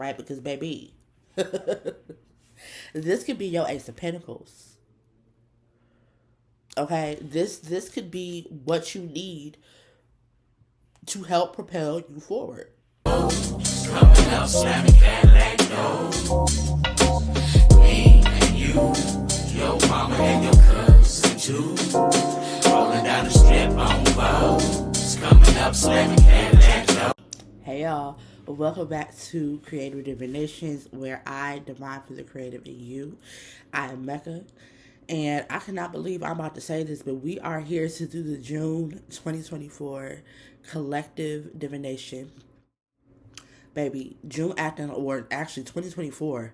right? Because, baby, this could be your Ace of Pentacles. Okay, this could be what you need to help propel you forward. Coming up, slamming Cadillac doors. Me and you, your mama and your cousin too. Rolling down the strip on boats. Coming up, slamming Cadillac doors. Hey y'all, welcome back to Creative Divinations, where I divine for the creative in you. I am Mecca, and I cannot believe I'm about to say this, but we are here to do the June 2024 collective divination. Baby, June acting, or actually 2024,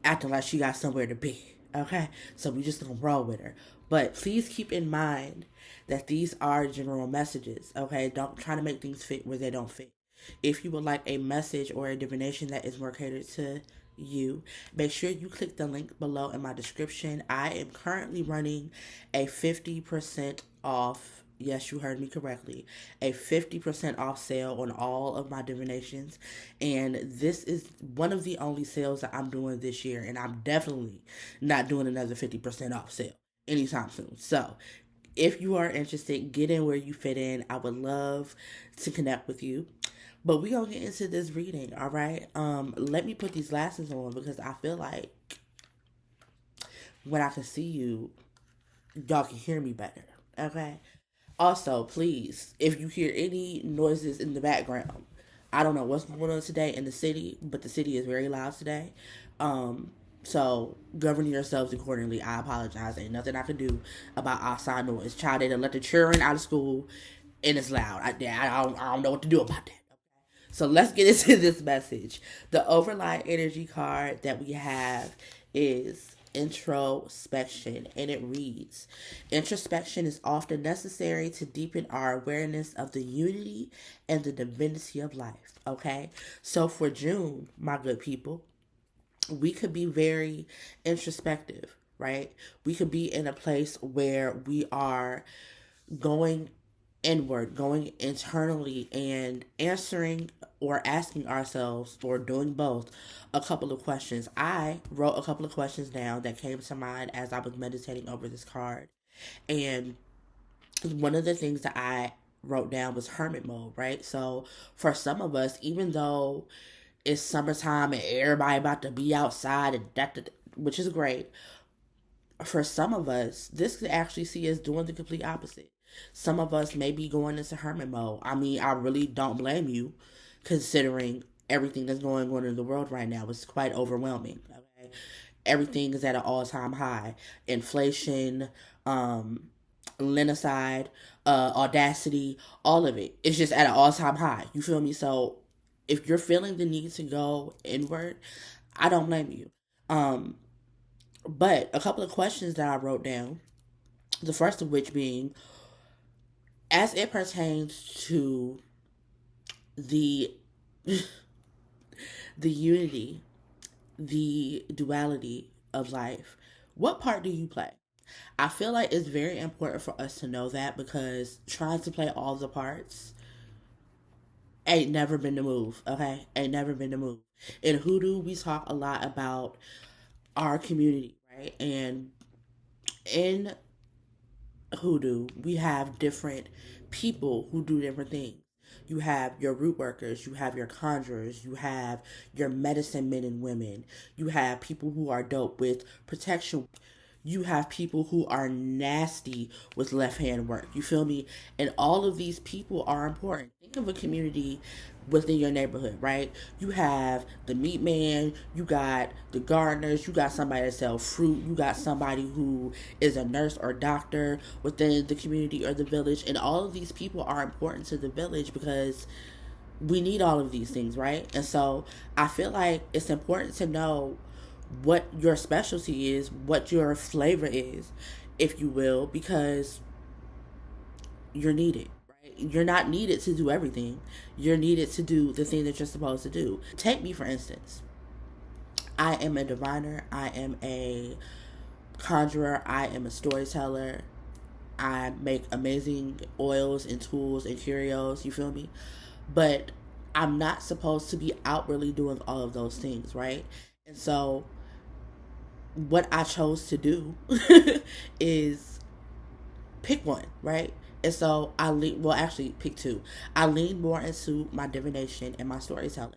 acting like she got somewhere to be. Okay? So we just gonna roll with her. But please keep in mind that these are general messages. Okay? Don't try to make things fit where they don't fit. If you would like a message or a divination that is more catered to you, make sure you click the link below in my description. I am currently running a 50% off. Yes, you heard me correctly. A 50% off sale on all of my divinations. And this is one of the only sales that I'm doing this year. And I'm definitely not doing another 50% off sale anytime soon. So if you are interested, get in where you fit in. I would love to connect with you. But we gonna get into this reading, all right? Let me put these glasses on because I feel like when I can see you, y'all can hear me better, okay? Also, please, if you hear any noises in the background, I don't know what's going on today in the city, but the city is very loud today. So govern yourselves accordingly. I apologize. Ain't nothing I can do about outside noise. Child, they done let the children out of school, and it's loud. I don't know what to do about that. So let's get into this message. The overlying energy card that we have is introspection, and it reads: introspection is often necessary to deepen our awareness of the unity and the divinity of life. Okay, so for June, my good people, we could be very introspective, right? We could be in a place where we are going inward, going internally, and answering or asking ourselves, or doing both, a couple of questions. I wrote a couple of questions down that came to mind as I was meditating over this card. And one of the things that I wrote down was hermit mode, right? So for some of us, even though it's summertime and everybody about to be outside, and which is great, for some of us, this could actually see us doing the complete opposite. Some of us may be going into hermit mode. I mean, I really don't blame you, considering everything that's going on in the world right now. It's quite overwhelming. Okay? Everything is at an all-time high. Inflation, linocide, audacity, all of it. It's just at an all-time high. You feel me? So if you're feeling the need to go inward, I don't blame you. But a couple of questions that I wrote down, the first of which being, as it pertains to the the unity, the duality of life, what part do you play? I feel like it's very important for us to know that, because trying to play all the parts ain't never been the move, okay? Ain't never been the move. In Hoodoo, we talk a lot about our community, right? And in Hoodoo, we have different people who do different things. You have your root workers, you have your conjurers, you have your medicine men and women, you have people who are dope with protection, you have people who are nasty with left hand work. You feel me? And all of these people are important. Think of a community within your neighborhood, right? You have the meat man, you got the gardeners, you got somebody that sells fruit, you got somebody who is a nurse or doctor within the community or the village. And all of these people are important to the village because we need all of these things, right? And so I feel like it's important to know what your specialty is, what your flavor is, if you will, because you're needed, right? You're not needed to do everything. You're needed to do the thing that you're supposed to do. Take me, for instance. I am a diviner. I am a conjurer. I am a storyteller. I make amazing oils and tools and curios. You feel me? But I'm not supposed to be outwardly doing all of those things, right? And so what I chose to do is pick one, right? And so well, actually pick two. I lean more into my divination and my storytelling.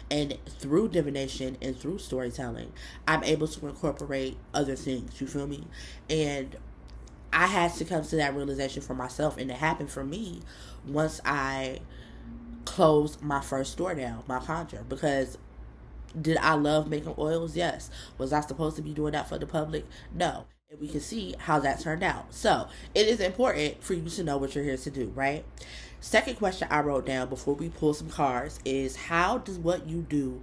And through divination and through storytelling, I'm able to incorporate other things. You feel me? And I had to come to that realization for myself. And it happened for me once I closed my first store down, my conjure, because did I love making oils? Yes. Was I supposed to be doing that for the public? No. And we can see how that turned out. So it is important for you to know what you're here to do, right? Second question I wrote down before we pull some cards is, how does what you do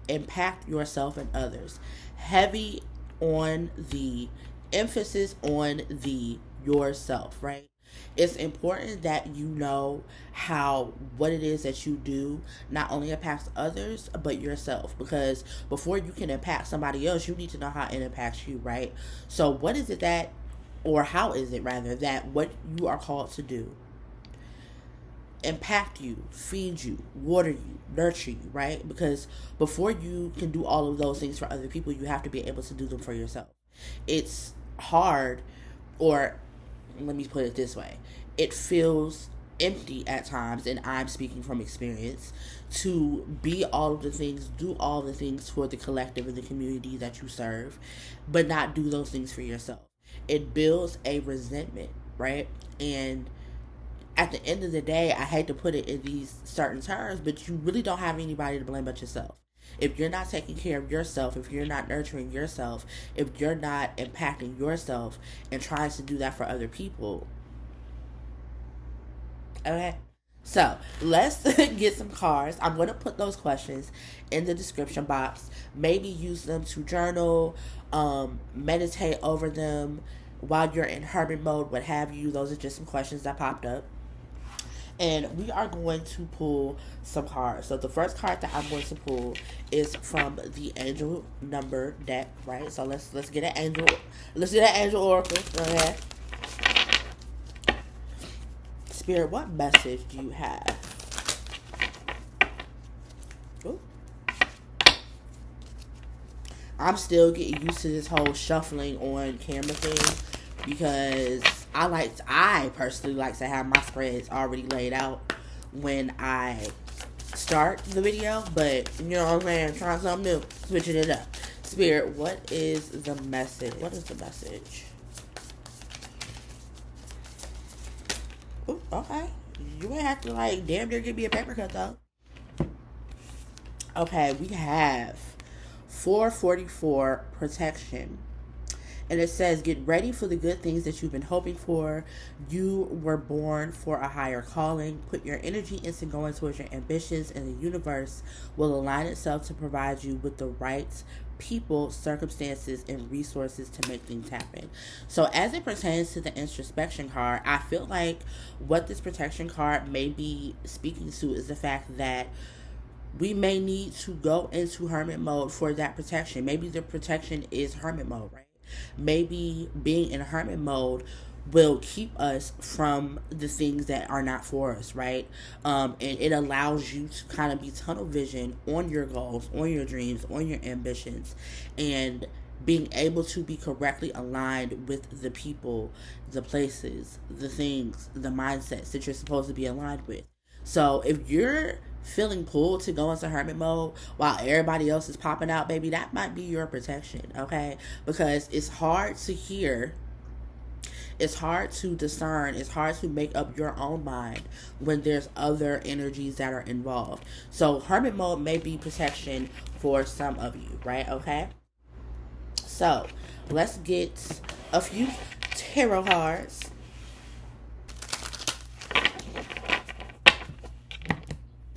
impact yourself and others? Heavy on the emphasis on the yourself, right? It's important that you know how what it is that you do not only impacts others but yourself, because before you can impact somebody else, you need to know how it impacts you, right? So what is it that, or how is it rather, that what you are called to do impact you, feed you, water you, nurture you, right? Because before you can do all of those things for other people, you have to be able to do them for yourself. It's hard, or let me put it this way, it feels empty at times, and I'm speaking from experience, to be all of the things, do all the things for the collective and the community that you serve, but not do those things for yourself. It builds a resentment, right? And at the end of the day, I hate to put it in these certain terms, but you really don't have anybody to blame but yourself. If you're not taking care of yourself, if you're not nurturing yourself, if you're not impacting yourself and trying to do that for other people. Okay? So let's get some cards. I'm going to put those questions in the description box. Maybe use them to journal, meditate over them while you're in hermit mode, what have you. Those are just some questions that popped up. And we are going to pull some cards. So the first card that I'm going to pull is from the angel number deck, right? So let's get an angel. Let's get an angel oracle. Okay. Spirit, what message do you have? Ooh. I'm still getting used to this whole shuffling on camera thing, because I personally like to have my spreads already laid out when I start the video, but you know what I'm saying, trying something new, switching it up. Spirit, what is the message? What is the message? Ooh, okay. You ain't have to like damn near give me a paper cut though. Okay, we have 444 protection. And it says, get ready for the good things that you've been hoping for. You were born for a higher calling. Put your energy into going towards your ambitions, and the universe will align itself to provide you with the right people, circumstances, and resources to make things happen. So as it pertains to the introspection card, I feel like what this protection card may be speaking to is the fact that we may need to go into hermit mode for that protection. Maybe the protection is hermit mode, right? Maybe being in hermit mode will keep us from the things that are not for us, right? And it allows you to kind of be tunnel vision on your goals, on your dreams, on your ambitions, and being able to be correctly aligned with the people, the places, the things, the mindsets that you're supposed to be aligned with. So if you're feeling pulled to go into hermit mode while everybody else is popping out, baby, that might be your protection, okay? Because it's hard to hear, it's hard to discern, it's hard to make up your own mind when there's other energies that are involved. So hermit mode may be protection for some of you, right? Okay, so let's get a few tarot cards.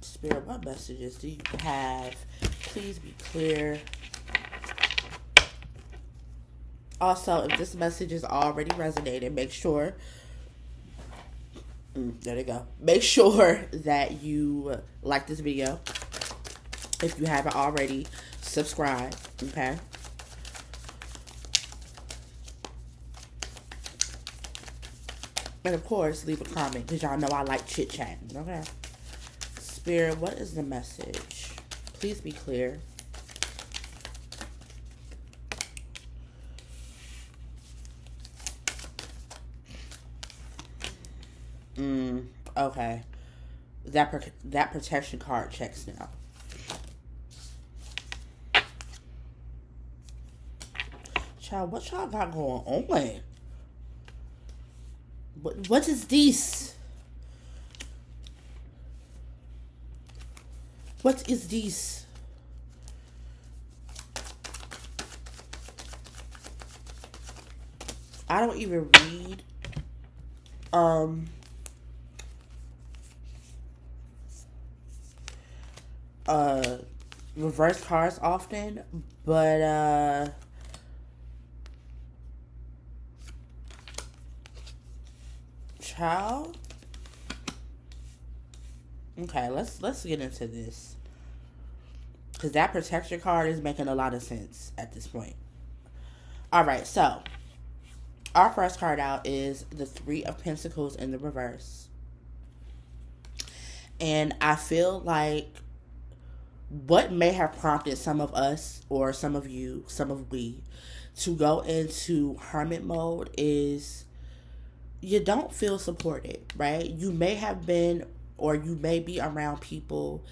Spirit, what messages do you have? Please be clear. Also, if this message is already resonated, make sure, there you go. Make sure that you like this video. If you haven't already, subscribe, okay? And of course, leave a comment, because y'all know I like chit-chatting, okay? Spirit, what is the message? Please be clear. Okay. That protection card checks now. Child, what y'all got going on? What is this? What is this? I don't even read um uh reverse cards often, but child. Okay, let's get into this. Cause that protection card is making a lot of sense at this point. Alright, so our first card out is the Three of Pentacles in the reverse. And I feel like what may have prompted some of us, or some of you, some of we, to go into hermit mode is you don't feel supported, right? You may have been, or you may be around people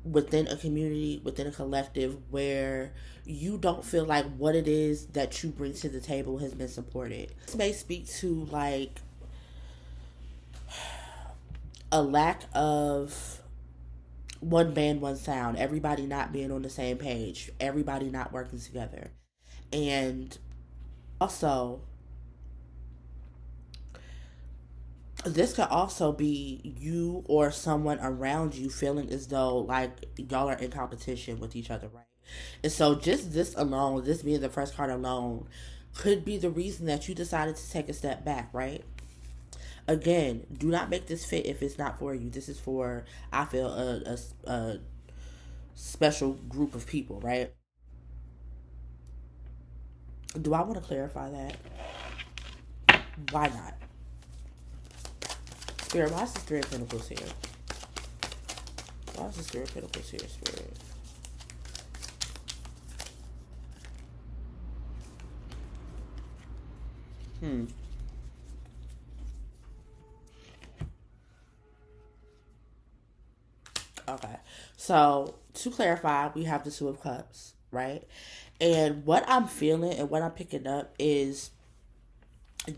within a community, within a collective, where you don't feel like what it is that you bring to the table has been supported. This may speak to like a lack of one band, one sound, everybody not being on the same page, everybody not working together. And also, this could also be you or someone around you feeling as though like y'all are in competition with each other, right? And so just this alone, this being the first card alone, could be the reason that you decided to take a step back, right? Again, do not make this fit if it's not for you. This is for, I feel, a special group of people, right? Do I want to clarify that? Why not? Spirit, why is the Three of Pentacles here? Why is the Three of Pentacles here, Spirit? Okay. So, to clarify, we have the Two of Cups, right? And what I'm feeling and what I'm picking up is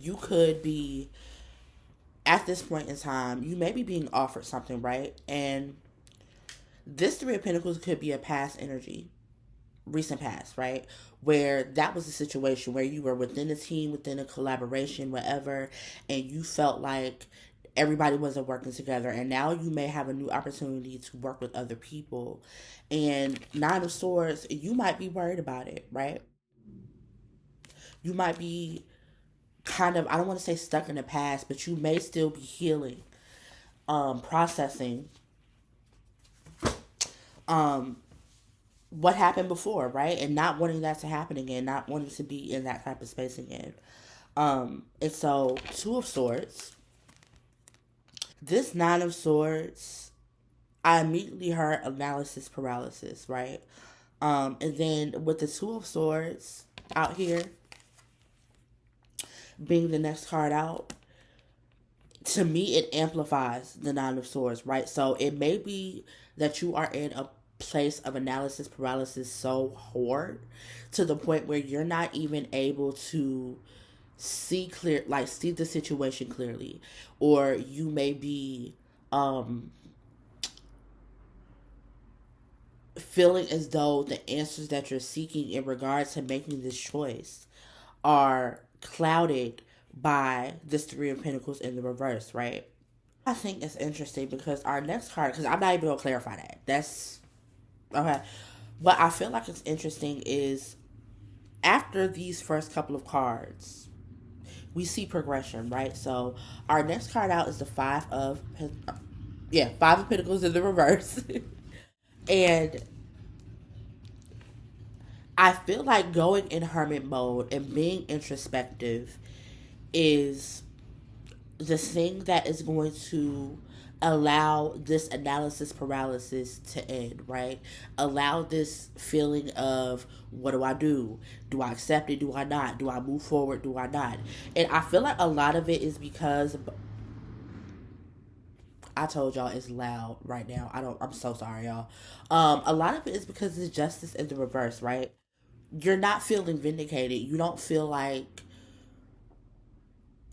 you could be, at this point in time, you may be being offered something, right? And this Three of Pentacles could be a past energy, recent past, right? Where that was a situation where you were within a team, within a collaboration, whatever, and you felt like everybody wasn't working together. And now you may have a new opportunity to work with other people. And Nine of Swords, you might be worried about it, right? You might be kind of, I don't want to say stuck in the past, but you may still be healing, processing um what happened before, right? And not wanting that to happen again, not wanting to be in that type of space again. And so Two of Swords, this Nine of Swords, I immediately heard analysis paralysis, right? And then with the Two of Swords out here being the next card out, to me it amplifies the Nine of Swords, right? So it may be that you are in a place of analysis paralysis so hard to the point where you're not even able to see clear, like see the situation clearly, or you may be feeling as though the answers that you're seeking in regards to making this choice are clouded by this Three of Pentacles in the reverse, right? I think it's interesting because our next card, because I'm not even gonna clarify that. That's okay. What I feel like it's interesting is after these first couple of cards, we see progression, right? So our next card out is the Five of Pentacles in the reverse, and I feel like going in hermit mode and being introspective is the thing that is going to allow this analysis paralysis to end, right? Allow this feeling of, what do I do? Do I accept it? Do I not? Do I move forward? Do I not? And I feel like a lot of it is because I told y'all it's loud right now. I'm so sorry, y'all. A lot of it is because it's justice in the reverse, right? You're not feeling vindicated. You don't feel like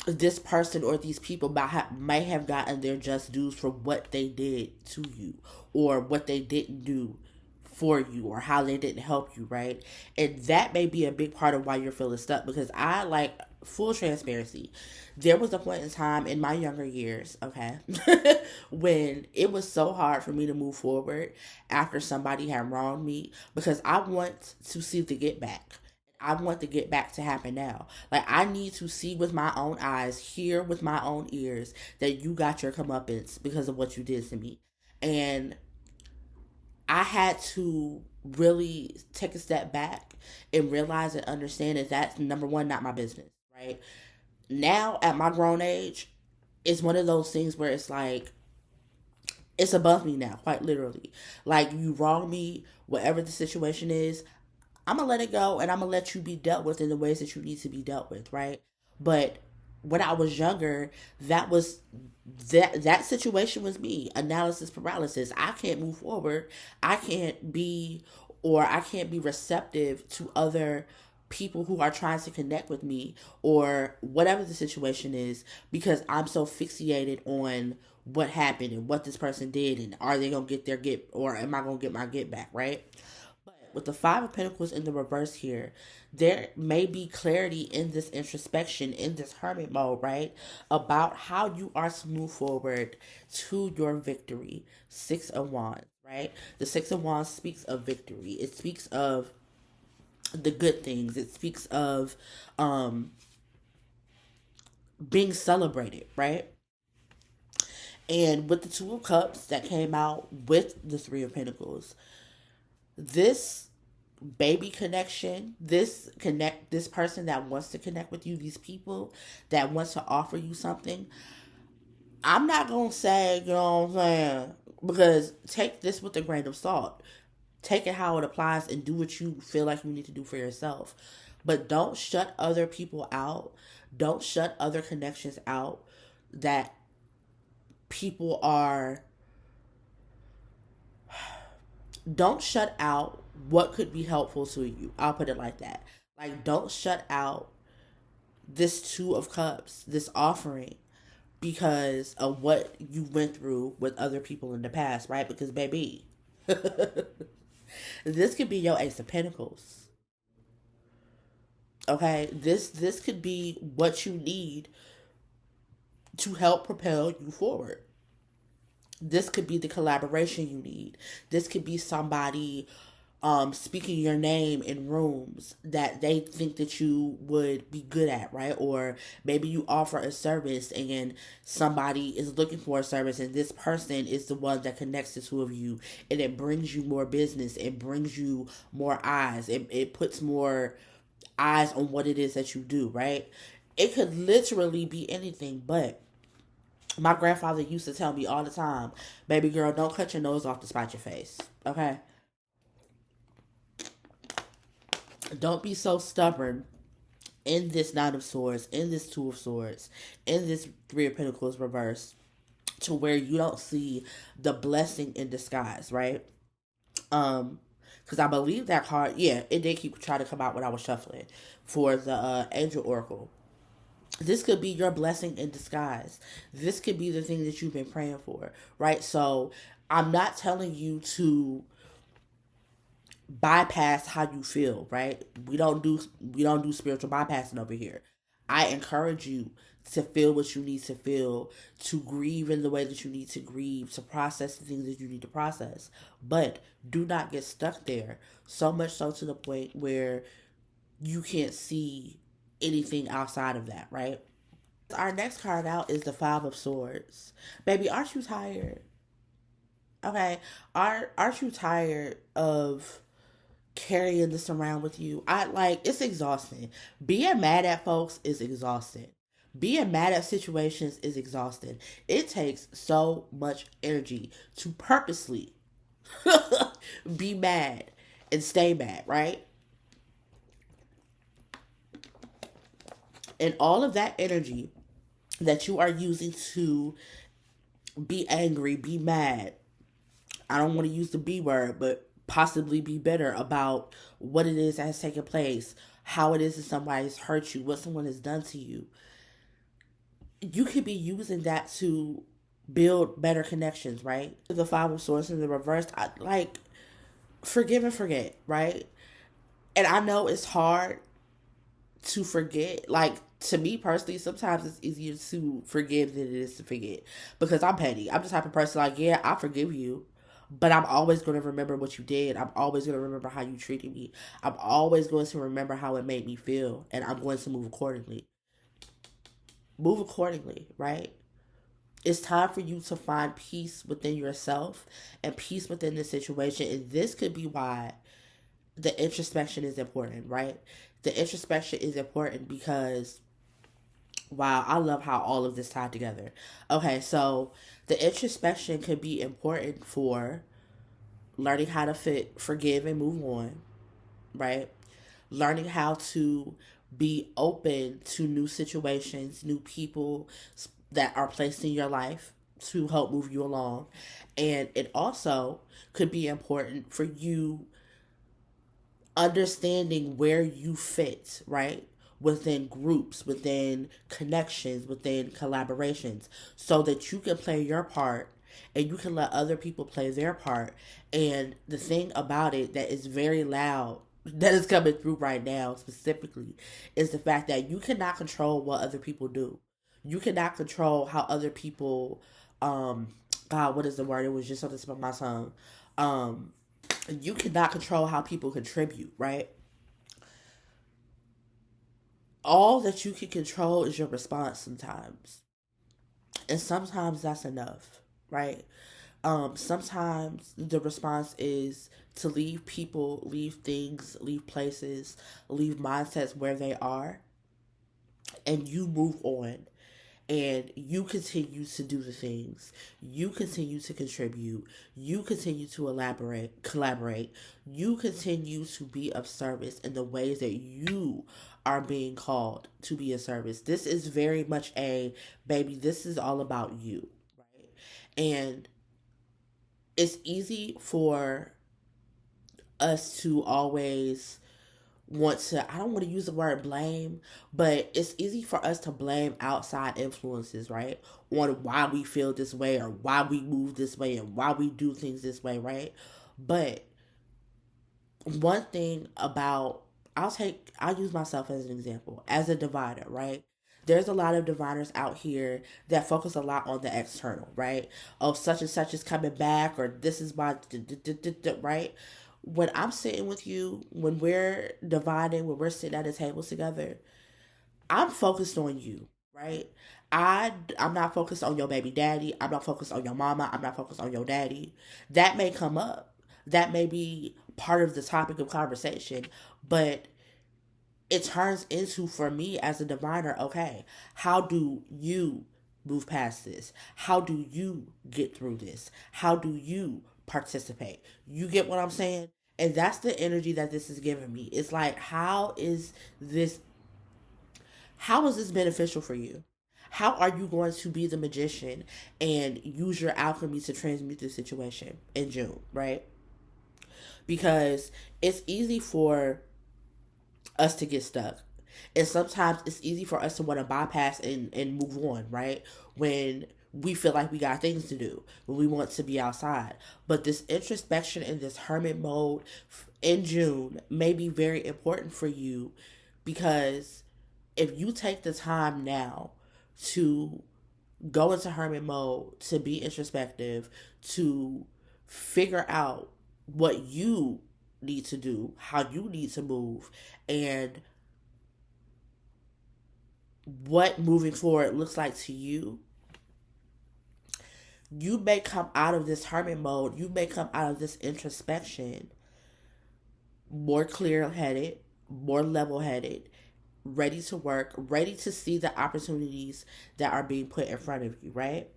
this person or these people may have gotten their just dues for what they did to you, or what they didn't do for you, or how they didn't help you, right? And that may be a big part of why you're feeling stuck, because I, like, full transparency, there was a point in time in my younger years, okay, when it was so hard for me to move forward after somebody had wronged me, because I want to see the get back. I want the get back to happen now. Like, I need to see with my own eyes, hear with my own ears that you got your comeuppance because of what you did to me. And I had to really take a step back and realize and understand that that's, number one, not my business, right? Now, at my grown age, it's one of those things where it's like, it's above me now, quite literally. Like, you wrong me, whatever the situation is, I'm gonna let it go, and I'm gonna let you be dealt with in the ways that you need to be dealt with, right? But when I was younger, that was that situation was me. Analysis paralysis. I can't move forward. I can't be, or I can't be receptive to other people who are trying to connect with me, or whatever the situation is, because I'm so fixated on what happened and what this person did, and are they gonna get their get, or am I gonna get my get back, right? With the Five of Pentacles in the reverse here, there may be clarity in this introspection, in this hermit mode, right? About how you are to move forward to your victory. Six of Wands, right? The Six of Wands speaks of victory. It speaks of the good things. It speaks of being celebrated, right? And with the Two of Cups that came out with the Three of Pentacles, this baby connection, this person that wants to connect with you, these people that wants to offer you something, I'm not gonna say, you know what I'm saying, because take this with a grain of salt, take it how it applies, and do what you feel like you need to do for yourself. But don't shut other people out. Don't shut other connections out that people are, don't shut out what could be helpful to you. I'll put it like that. Like, don't shut out this Two of Cups, this offering, because of what you went through with other people in the past, right? Because, baby, this could be your Ace of Pentacles. Okay? This could be what you need to help propel you forward. This could be the collaboration you need. This could be somebody speaking your name in rooms that they think that you would be good at, right? Or maybe you offer a service and somebody is looking for a service, and this person is the one that connects the two of you, and it brings you more business. It brings you more eyes. It puts more eyes on what it is that you do, right? It could literally be anything, but my grandfather used to tell me all the time, baby girl, don't cut your nose off to spite your face. Okay? Don't be so stubborn in this Nine of Swords, in this Two of Swords, in this Three of Pentacles reverse, to where you don't see the blessing in disguise, right? Because I believe that card, yeah, it did keep trying to come out when I was shuffling for the Angel Oracle. This could be your blessing in disguise. This could be the thing that you've been praying for, right? So I'm not telling you to bypass how you feel, right? We don't do spiritual bypassing over here. I encourage you to feel what you need to feel, to grieve in the way that you need to grieve, to process the things that you need to process. But do not get stuck there. So much so to the point where you can't see anything outside of that, right? Our next card out is the Five of Swords. Baby, aren't you tired? Okay. Aren't you tired of carrying this around with you? It's exhausting. Being mad at folks is exhausting. Being mad at situations is exhausting. It takes so much energy to purposely be mad and stay mad, right? And all of that energy that you are using to be angry, be mad, I don't want to use the B word, but possibly be bitter about what it is that has taken place, how it is that somebody's hurt you, what someone has done to you. You could be using that to build better connections, right? The Five of Swords in the reverse, like forgive and forget, right? And I know it's hard to forget. Like to me personally, sometimes it's easier to forgive than it is to forget because I'm petty. I'm the type of person like, yeah, I forgive you, but I'm always going to remember what you did. I'm always going to remember how you treated me. I'm always going to remember how it made me feel, and I'm going to move accordingly. Move accordingly, right? It's time for you to find peace within yourself and peace within the situation. And this could be why the introspection is important, right? The introspection is important because, wow, I love how all of this tied together. Okay, so the introspection could be important for learning how to forgive and move on, right? Learning how to be open to new situations, new people that are placed in your life to help move you along. And it also could be important for you understanding where you fit, right? Within groups, within connections, within collaborations, so that you can play your part and you can let other people play their part. And the thing about it that is very loud that is coming through right now specifically is the fact that you cannot control what other people do. You cannot control how other people God, what is the word? It was just on the tip of my tongue. Um you cannot control how people contribute, right? All that you can control is your response sometimes. And sometimes that's enough, right? Sometimes the response is to leave people, leave things, leave places, leave mindsets where they are, and you move on and you continue to do the things, you continue to contribute, you continue to collaborate, you continue to be of service in the ways that you are being called to be of service. This is very much a baby, this is all about you, right? And it's easy for us to always want to, I don't want to use the word blame, but it's easy for us to blame outside influences, right? On why we feel this way or why we move this way and why we do things this way, right? But one thing about, I'll use myself as an example as a diviner, right? There's a lot of diviners out here that focus a lot on the external, right? Oh, such and such is coming back, or this is my right. When I'm sitting with you, when we're dividing, when we're sitting at a table together, I'm focused on you, right? I'm not focused on your baby daddy. I'm not focused on your mama. I'm not focused on your daddy. That may come up. That may be part of the topic of conversation, but it turns into, for me as a diviner, okay, how do you move past this? How do you get through this? How do you participate? You get what I'm saying? And that's the energy that this is giving me. It's like, this how is this beneficial for you? How are you going to be the magician and use your alchemy to transmute the situation in June, right? Because it's easy for us to get stuck. And sometimes it's easy for us to want to bypass and move on, right? When we feel like we got things to do, when we want to be outside. But this introspection and this hermit mode in June may be very important for you because if you take the time now to go into hermit mode, to be introspective, to figure out what you need to do, how you need to move, and what moving forward looks like to you, you may come out of this hermit mode, you may come out of this introspection more clear headed, more level headed, ready to work, ready to see the opportunities that are being put in front of you, right?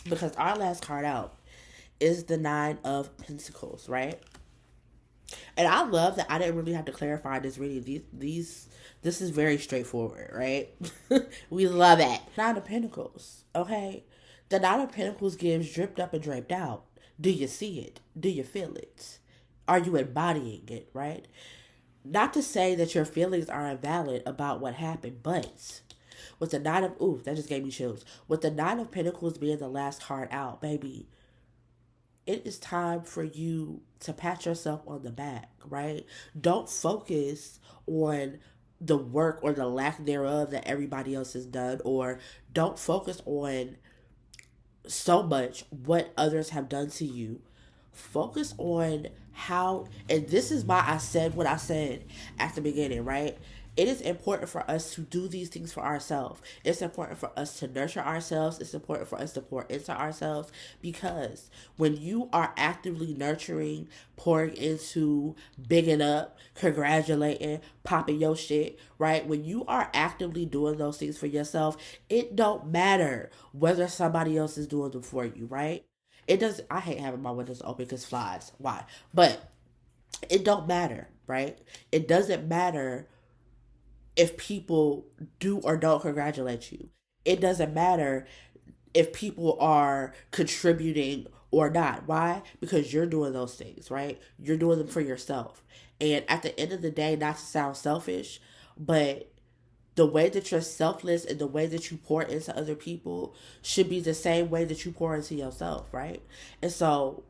Because our last card out is the Nine of Pentacles, right? And I love that I didn't really have to clarify this reading. This is very straightforward, right? We love it. Nine of Pentacles, okay? The Nine of Pentacles gives dripped up and draped out. Do you see it? Do you feel it? Are you embodying it, right? Not to say that your feelings are invalid about what happened, but with the Nine of, ooh, that just gave me chills. With the Nine of Pentacles being the last card out, baby, it is time for you to pat yourself on the back, right? Don't focus on the work or the lack thereof that everybody else has done, or don't focus on so much what others have done to you. Focus on how, and this is why I said what I said at the beginning, right? It is important for us to do these things for ourselves. It's important for us to nurture ourselves. It's important for us to pour into ourselves, because when you are actively nurturing, pouring into, bigging up, congratulating, popping your shit, right? When you are actively doing those things for yourself, it don't matter whether somebody else is doing them for you, right? It does. I hate having my windows open because flies. Why? But it don't matter, right? It doesn't matter if people do or don't congratulate you. It doesn't matter if people are contributing or not. Why? Because you're doing those things, right? You're doing them for yourself. And at the end of the day, not to sound selfish, but the way that you're selfless and the way that you pour into other people should be the same way that you pour into yourself, right? And so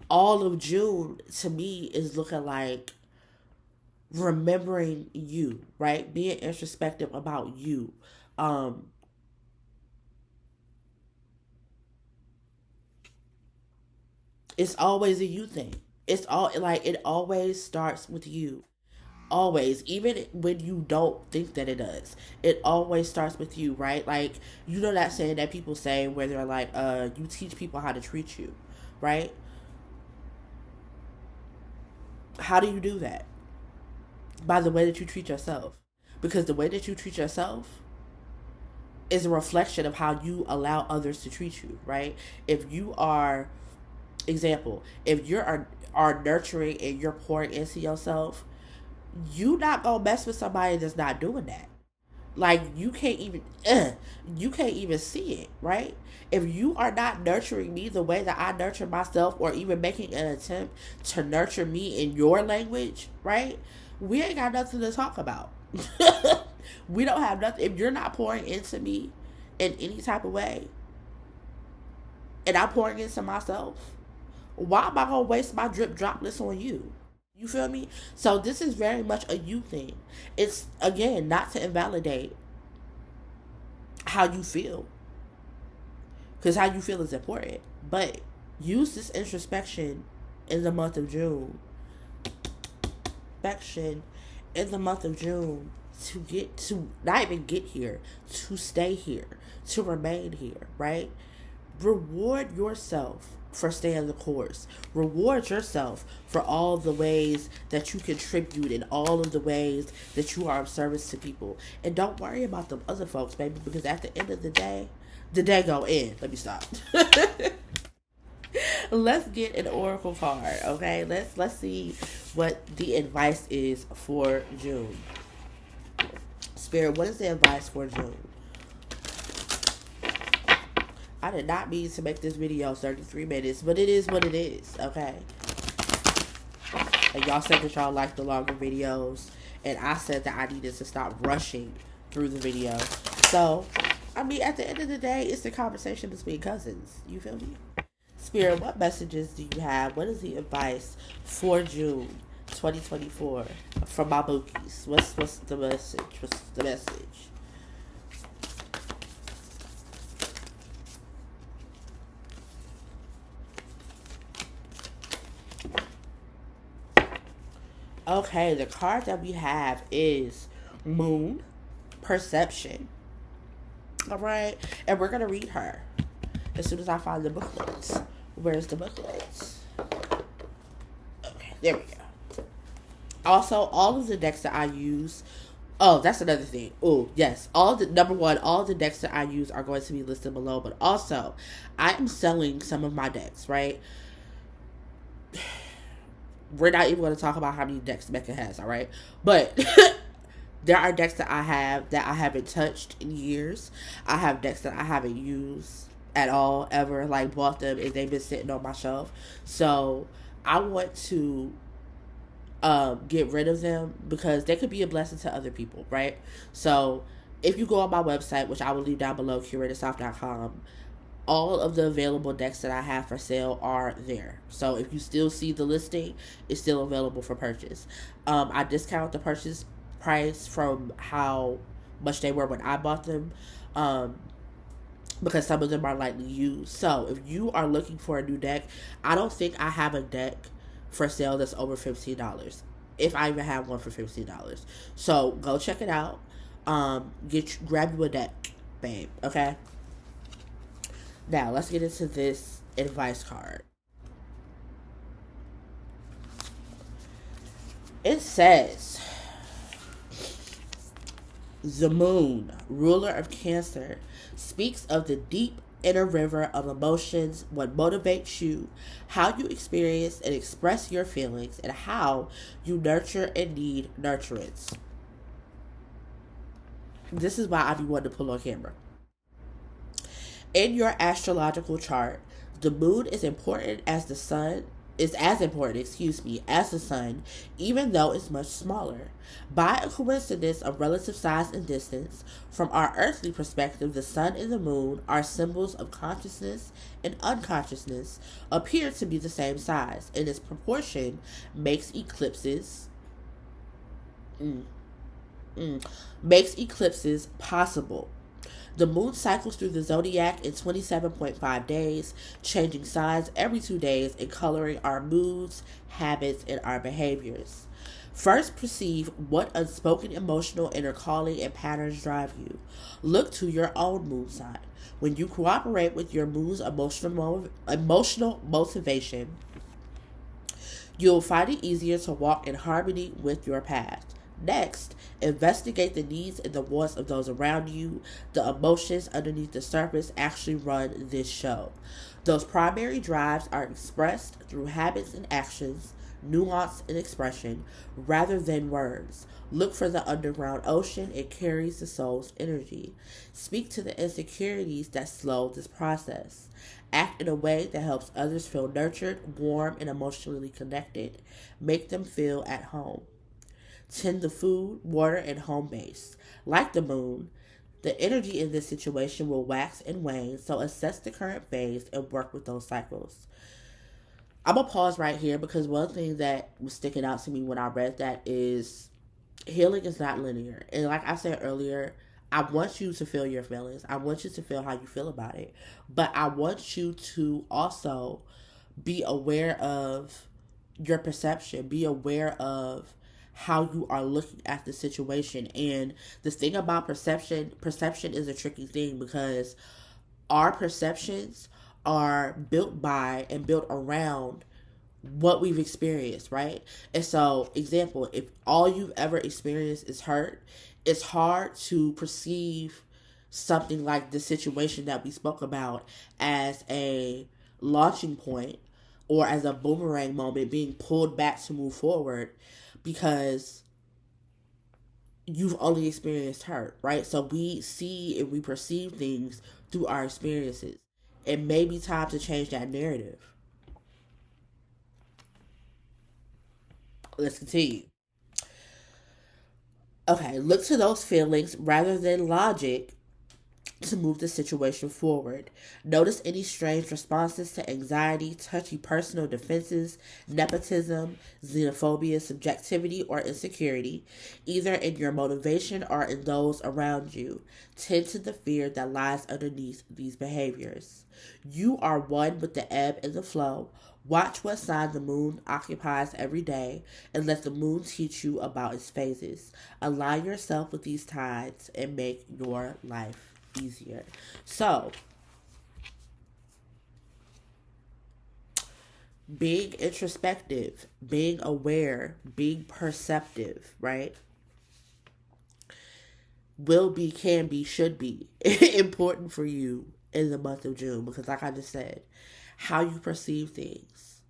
all of June to me is looking like remembering you, right? Being introspective about you. It's always a you thing. It's all like it always starts with you. Always, even when you don't think that it does, it always starts with you, right? Like, you know that saying that people say where they're like, you teach people how to treat you, right? How do you do that? By the way that you treat yourself. Because the way that you treat yourself is a reflection of how you allow others to treat you, right? If you are, example, if you are nurturing and you're pouring into yourself, you not gonna mess with somebody that's not doing that. Like, you can't even see it, right? If you are not nurturing me the way that I nurture myself, or even making an attempt to nurture me in your language, right? We ain't got nothing to talk about. We don't have nothing. If you're not pouring into me in any type of way, and I'm pouring into myself, why am I gonna waste my drip droplets on you? You feel me? So this is very much a you thing. It's, again, not to invalidate how you feel, because how you feel is important. But use this introspection in the month of June. In the month of June, to get to, not even get here, to stay here, to remain here, right? Reward yourself for staying the course. Reward yourself for all the ways that you contribute and all of the ways that you are of service to people. And don't worry about them other folks, baby, because at the end of the day go in. Let me stop. Let's get an oracle card, okay? Let's see what the advice is for June. Spirit, what is the advice for June? I did not mean to make this video 33 minutes, but it is what it is, okay? And y'all said that y'all like the longer videos, and I said that I needed to stop rushing through the video. So, I mean, at the end of the day, it's the conversation between cousins. You feel me? Spirit, what messages do you have? What is the advice for June 2024 from my bookies? What's the message? What's the message? Okay, the card that we have is Moon, Perception. All right, and we're gonna read her as soon as I find the booklets. Where's the booklets? Okay, there we go. Also, all of the decks that I use. Oh, that's another thing. Oh, yes. All the number one, all the decks that I use are going to be listed below. But also, I am selling some of my decks. Right, we're not even going to talk about how many decks Mecca has. All right, but there are decks that I have that I haven't touched in years. I have decks that I haven't used at all ever. Like bought them and they've been sitting on my shelf. So I want to get rid of them because they could be a blessing to other people, right? So if you go on my website, which I will leave down below, curatorsoft.com, all of the available decks that I have for sale are there. So if you still see the listing, it's still available for purchase. I discount the purchase price from how much they were when I bought them. Um, because some of them are lightly used. So if you are looking for a new deck, I don't think I have a deck for sale that's over $15. If I even have one for $15. So go check it out. Grab you a deck, babe. Okay. Now let's get into this advice card. It says the moon, ruler of Cancer, speaks of the deep inner river of emotions, what motivates you, how you experience and express your feelings, and how you nurture and need nurturance. This is why I be wanting to pull on camera. In your astrological chart, the moon is as important, as the sun, even though it's much smaller. By a coincidence of relative size and distance, from our earthly perspective, the sun and the moon are symbols of consciousness and unconsciousness, appear to be the same size, and its proportion makes eclipses mm, makes eclipses possible. The moon cycles through the zodiac in 27.5 days, changing signs every 2 days and coloring our moods, habits, and our behaviors. First, perceive what unspoken emotional inner calling and patterns drive you. Look to your own moon sign. When you cooperate with your moon's emotional motivation, you'll find it easier to walk in harmony with your path. Next, investigate the needs and the wants of those around you. The emotions underneath the surface actually run this show. Those primary drives are expressed through habits and actions, nuance and expression, rather than words. Look for the underground ocean. It carries the soul's energy. Speak to the insecurities that slow this process. Act in a way that helps others feel nurtured, warm, and emotionally connected. Make them feel at home. Tend the food, water, and home base. Like the moon, the energy in this situation will wax and wane, so assess the current phase and work with those cycles. I'm going to pause right here because one thing that was sticking out to me when I read that is healing is not linear. And like I said earlier, I want you to feel your feelings. I want you to feel how you feel about it. But I want you to also be aware of your perception, be aware of how you are looking at the situation. And the thing about perception is a tricky thing because our perceptions are built by and built around what we've experienced, right? And so, example, if all you've ever experienced is hurt, it's hard to perceive something like the situation that we spoke about as a launching point or as a boomerang moment being pulled back to move forward because you've only experienced hurt, right? So we see and we perceive things through our experiences. It may be time to change that narrative. Let's continue. Okay, look to those feelings rather than logic to move the situation forward. Notice any strange responses to anxiety, touchy personal defenses, nepotism, xenophobia, subjectivity, or insecurity, either in your motivation or in those around you. Tend to the fear that lies underneath these behaviors. You are one with the ebb and the flow. Watch what sign the moon occupies every day and let the moon teach you about its phases. Align yourself with these tides and make your life easier. So, Being introspective, being aware, being perceptive, right? Will be, can be, should be important for you in the month of June because, like I just said, how you perceive things,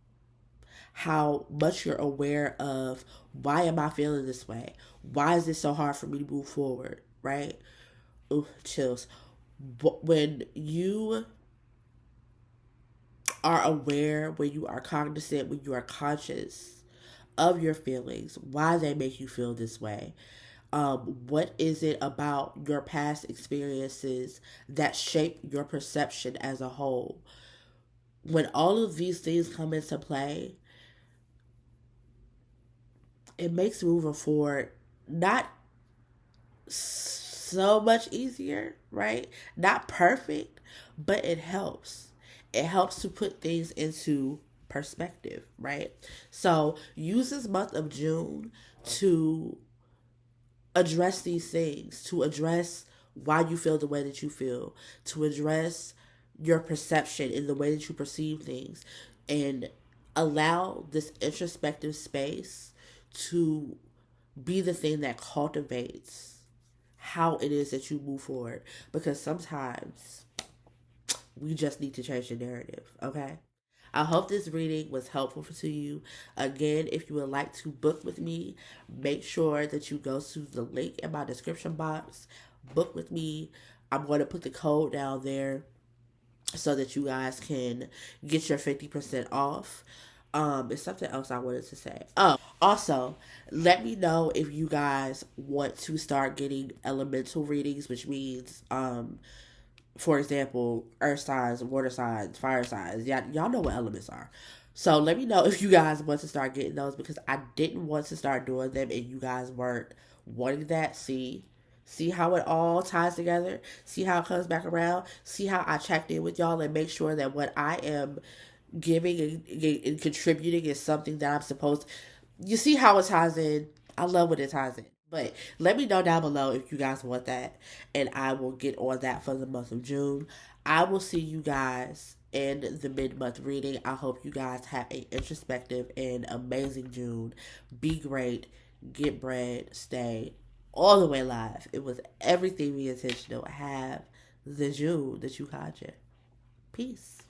how much you're aware of why am I feeling this way? Why is it so hard for me to move forward, right? Ooh, chills. But when you are aware, when you are cognizant, when you are conscious of your feelings, why they make you feel this way. What is it about your past experiences that shape your perception as a whole? When all of these things come into play, it makes moving forward not so much easier, right? Not perfect, but it helps. It helps to put things into perspective, right? So use this month of June to address these things, to address why you feel the way that you feel, to address your perception in the way that you perceive things, and allow this introspective space to be the thing that cultivates how it is that you move forward. Because sometimes we just need to change the narrative, okay? I hope this reading was helpful to you. Again, if you would like to book with me, make sure that you go to the link in my description box. Book with me. I'm going to put the code down there so that you guys can get your 50% off. It's something else I wanted to say. Also, let me know if you guys want to start getting elemental readings, which means for example, earth signs, water signs, fire signs. Y'all know what elements are. So let me know if you guys want to start getting those because I didn't want to start doing them and you guys weren't wanting that. See how it all ties together. See how it comes back around. See how I checked in with y'all and make sure that what I am giving and contributing is something that I'm supposed to. You see how it ties in. I love when it ties in. But let me know down below if you guys want that, and I will get on that for the month of June. I will see you guys in the mid-month reading. I hope you guys have an introspective and amazing June. Be great, get bread, stay all the way live. It was everything be intentional. Have the June that you conjure. Peace.